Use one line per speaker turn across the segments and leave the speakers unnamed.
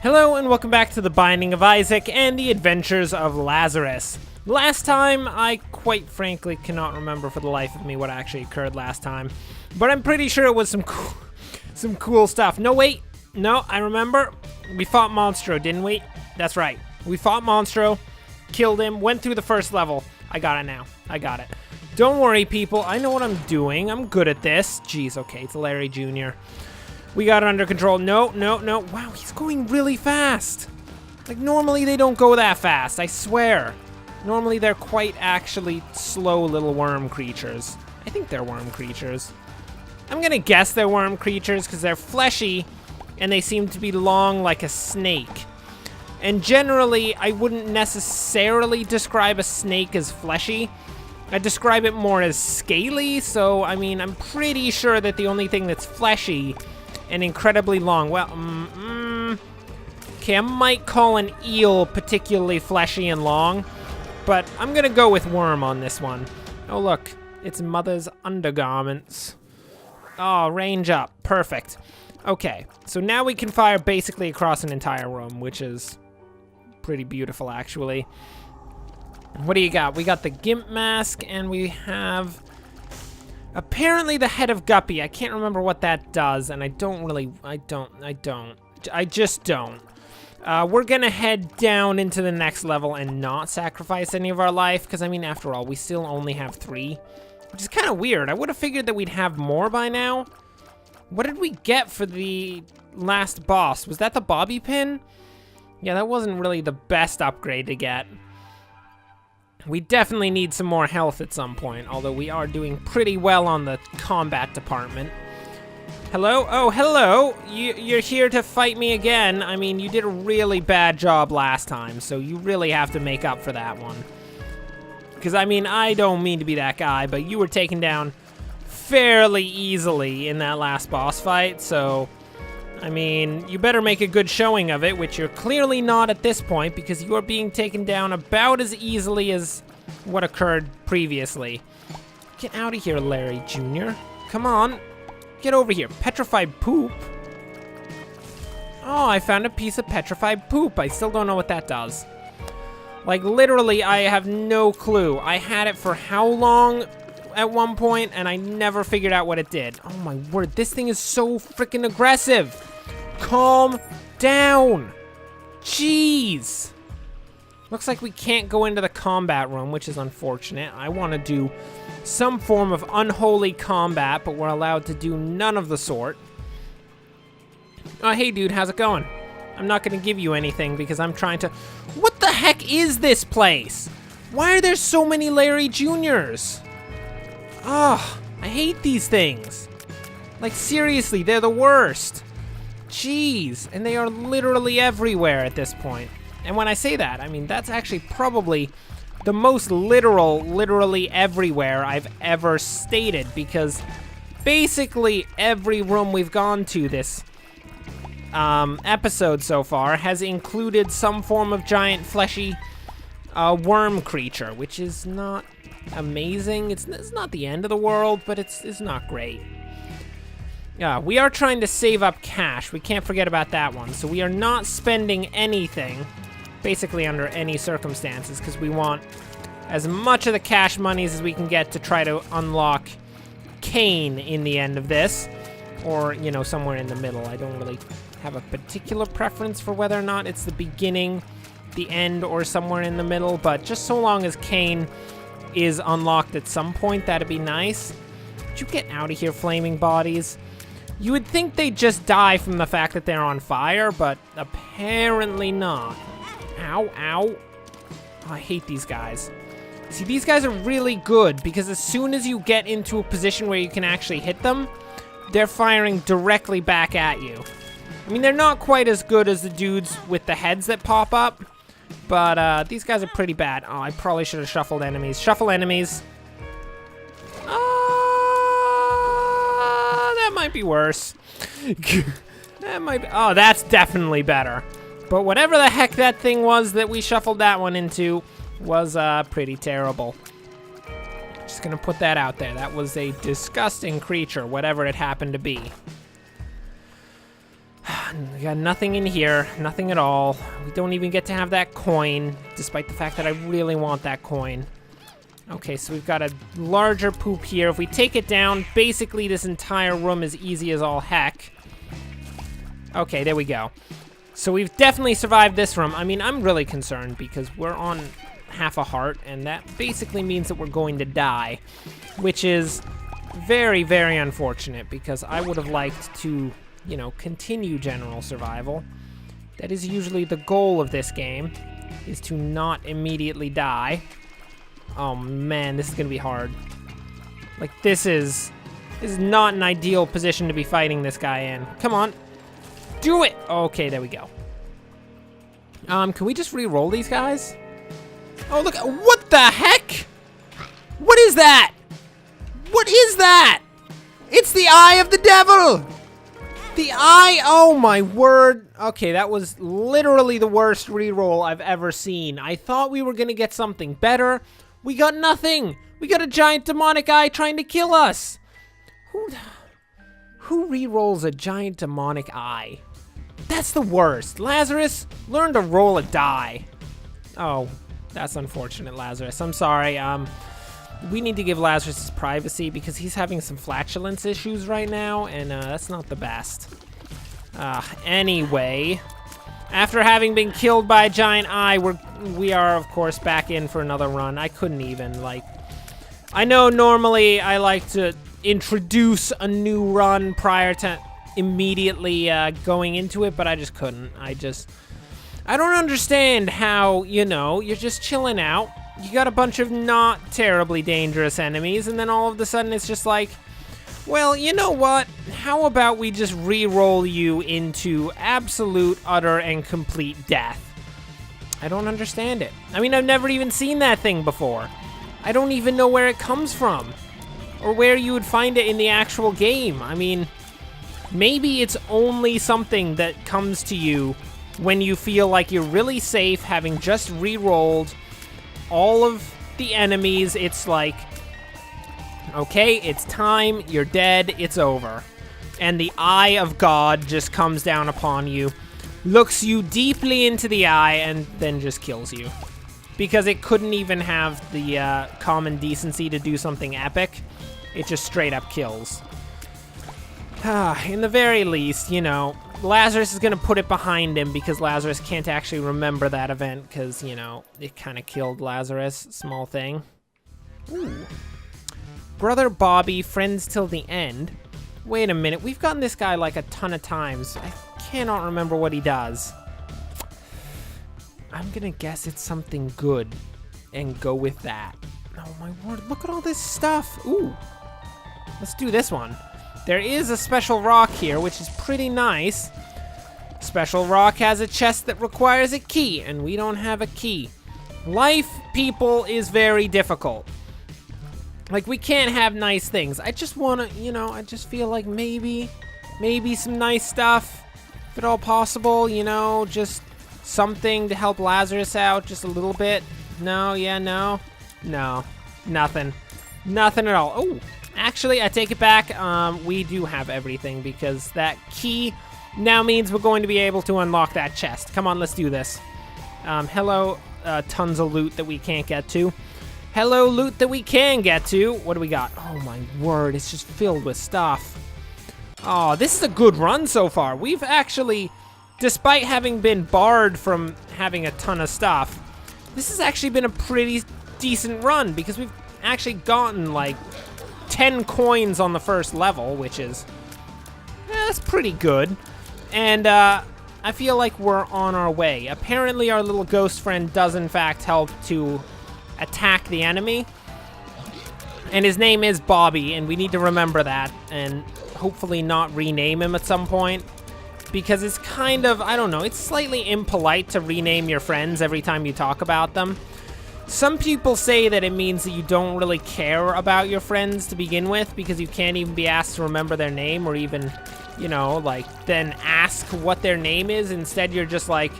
Hello and welcome back to The Binding of Isaac and the Adventures of Lazarus. Last time, I quite frankly cannot remember for the life of me what actually occurred last time, but I'm pretty sure it was some cool stuff. No, wait. No, I remember. We fought Monstro, didn't we? That's right. We fought Monstro, killed him, went through the first level. I got it now. I got it. Don't worry, people. I know what I'm doing. I'm good at this. Jeez, okay, it's Larry Jr. We got it under control. No. Wow, he's going really fast. Like, normally they don't go that fast, I swear. Normally they're quite actually slow little worm creatures. I think they're worm creatures. I'm gonna guess they're worm creatures because they're fleshy and they seem to be long like a snake. And generally, I wouldn't necessarily describe a snake as fleshy. I describe it more as scaly, so, I mean, I'm pretty sure that the only thing that's fleshy and incredibly long, well, okay, I might call an eel particularly fleshy and long, but I'm gonna go with worm on this one. Oh, look, it's mother's undergarments. Oh, range up, perfect. Okay, so now we can fire basically across an entire room, which is pretty beautiful, actually. What do you got? We got the Gimp Mask, and we have apparently the Head of Guppy. I can't remember what that does, and I just don't. We're gonna head down into the next level and not sacrifice any of our life, because, I mean, after all, we still only have 3, which is kind of weird. I would have figured that we'd have more by now. What did we get for the last boss? Was that the bobby pin? Yeah, that wasn't really the best upgrade to get. We definitely need some more health at some point, although we are doing pretty well on the combat department. Hello? Oh, hello! You're here to fight me again. I mean, you did a really bad job last time, so you really have to make up for that one. Because, I mean, I don't mean to be that guy, but you were taken down fairly easily in that last boss fight, so, I mean, you better make a good showing of it, which you're clearly not at this point, because you are being taken down about as easily as what occurred previously. Get out of here, Larry Jr. Come on. Get over here. Petrified poop? Oh, I found a piece of petrified poop. I still don't know what that does. Like, literally, I have no clue. I had it for how long at one point, and I never figured out what it did. Oh my word, this thing is so freaking aggressive. Calm down. Jeez. Looks like we can't go into the combat room, which is unfortunate. I want to do some form of unholy combat, but we're allowed to do none of the sort. Oh, hey dude, how's it going? I'm not going to give you anything because I'm trying to... What the heck is this place? Why are there so many Larry Juniors? Oh, I hate these things. Like, seriously, they're the worst. Jeez, and they are literally everywhere at this point. And when I say that, I mean, that's actually probably the most literally everywhere I've ever stated, because basically every room we've gone to this episode so far has included some form of giant fleshy worm creature, which is not amazing. It's not the end of the world, but it's not great. Yeah, we are trying to save up cash. We can't forget about that one. So we are not spending anything, basically under any circumstances, because we want as much of the cash monies as we can get to try to unlock Cain in the end of this, or, you know, somewhere in the middle. I don't really have a particular preference for whether or not it's the beginning, the end, or somewhere in the middle, but just so long as Cain is unlocked at some point, that'd be nice. Would you get out of here, flaming bodies? You would think they'd just die from the fact that they're on fire, but apparently not. Ow, ow. Oh, I hate these guys. See, these guys are really good, because as soon as you get into a position where you can actually hit them, they're firing directly back at you. I mean, they're not quite as good as the dudes with the heads that pop up, but these guys are pretty bad. Oh, I probably should have shuffled enemies. Shuffle enemies. That might be worse. That might be, oh, that's definitely better. But whatever the heck that thing was that we shuffled that one into was pretty terrible. Just gonna put that out there. That was a disgusting creature, whatever it happened to be. We got nothing in here, nothing at all. We don't even get to have that coin, despite the fact that I really want that coin. Okay, so we've got a larger poop here. If we take it down, basically this entire room is easy as all heck. Okay, there we go. So we've definitely survived this room. I mean, I'm really concerned because we're on half a heart, and that basically means that we're going to die, which is very, very unfortunate because I would have liked to, you know, continue general survival. That is usually the goal of this game, is to not immediately die. Oh man, this is gonna be hard. Like, this is not an ideal position to be fighting this guy in. Come on. Do it! Okay, there we go. Can we just re-roll these guys? Oh, look, what the heck? What is that? What is that? It's the eye of the devil! The eye, oh my word. Okay, that was literally the worst re-roll I've ever seen. I thought we were gonna get something better. We got nothing. We got a giant demonic eye trying to kill us. Who re-rolls a giant demonic eye? That's the worst. Lazarus, learn to roll a die. Oh, that's unfortunate, Lazarus. I'm sorry. We need to give Lazarus his privacy because he's having some flatulence issues right now, and that's not the best. Anyway, after having been killed by a giant eye, we are, of course, back in for another run. I couldn't even, like... I know normally I like to introduce a new run prior to immediately going into it, but I just couldn't. I don't understand how, you know, you're just chilling out. You got a bunch of not terribly dangerous enemies, and then all of a sudden it's just like, well, you know what? How about we just re-roll you into absolute, utter, and complete death? I don't understand it. I mean, I've never even seen that thing before. I don't even know where it comes from, or where you would find it in the actual game. I mean, maybe it's only something that comes to you when you feel like you're really safe, having just re-rolled all of the enemies. It's like, okay, it's time, you're dead, it's over. And the eye of God just comes down upon you, looks you deeply into the eye, and then just kills you. Because it couldn't even have the common decency to do something epic. It just straight up kills. In the very least, you know, Lazarus is going to put it behind him because Lazarus can't actually remember that event because, you know, it kind of killed Lazarus. Small thing. Ooh. Brother Bobby, friends till the end. Wait a minute. We've gotten this guy like a ton of times. I cannot remember what he does. I'm going to guess it's something good and go with that. Oh, my word. Look at all this stuff. Ooh. Let's do this one. There is a special rock here, which is pretty nice. Special rock has a chest that requires a key, and we don't have a key. Life, people, is very difficult. Like, we can't have nice things. I just want to, you know, I just feel like maybe some nice stuff, if at all possible, you know, just something to help Lazarus out just a little bit. No, yeah, no. No, nothing. Nothing at all. Oh. Actually, I take it back. We do have everything because that key now means we're going to be able to unlock that chest. Come on, let's do this. Hello, tons of loot that we can't get to. Hello, loot that we can get to. What do we got? Oh my word, it's just filled with stuff. Oh, this is a good run so far. We've actually, despite having been barred from having a ton of stuff, this has actually been a pretty decent run because we've actually gotten like 10 coins on the first level, which is, that's pretty good. And I feel like we're on our way. Apparently our little ghost friend does in fact help to attack the enemy. And his name is Bobby, and we need to remember that and hopefully not rename him at some point. Because it's kind of, I don't know, it's slightly impolite to rename your friends every time you talk about them. Some people say that it means that you don't really care about your friends to begin with because you can't even be asked to remember their name or even, you know, like, then ask what their name is. Instead, you're just like,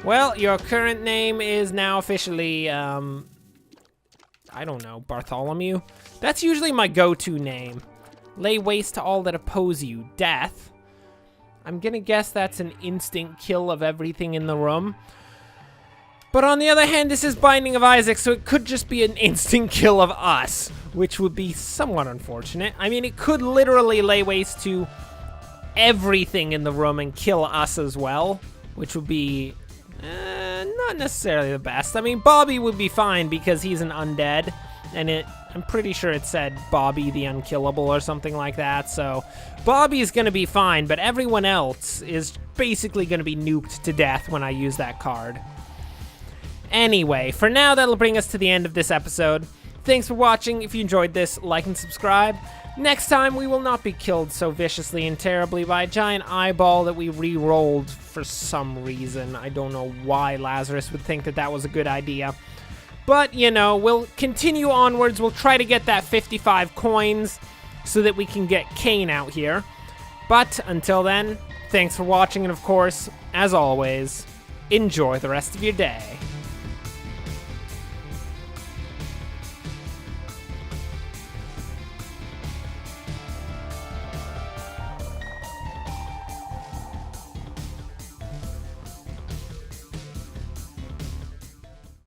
well, your current name is now officially, I don't know, Bartholomew? That's usually my go-to name. Lay waste to all that oppose you. Death. I'm gonna guess that's an instant kill of everything in the room. But on the other hand, this is Binding of Isaac, so it could just be an instant kill of us, which would be somewhat unfortunate. I mean, it could literally lay waste to everything in the room and kill us as well, which would be not necessarily the best. I mean, Bobby would be fine because he's an undead, and I'm pretty sure it said Bobby the Unkillable or something like that, so Bobby's gonna be fine, but everyone else is basically gonna be nuked to death when I use that card. Anyway, for now, that'll bring us to the end of this episode. Thanks for watching. If you enjoyed this, like and subscribe. Next time, we will not be killed so viciously and terribly by a giant eyeball that we re-rolled for some reason. I don't know why Lazarus would think that that was a good idea. But, you know, we'll continue onwards. We'll try to get that 55 coins so that we can get Kane out here. But until then, thanks for watching, and of course, as always, enjoy the rest of your day.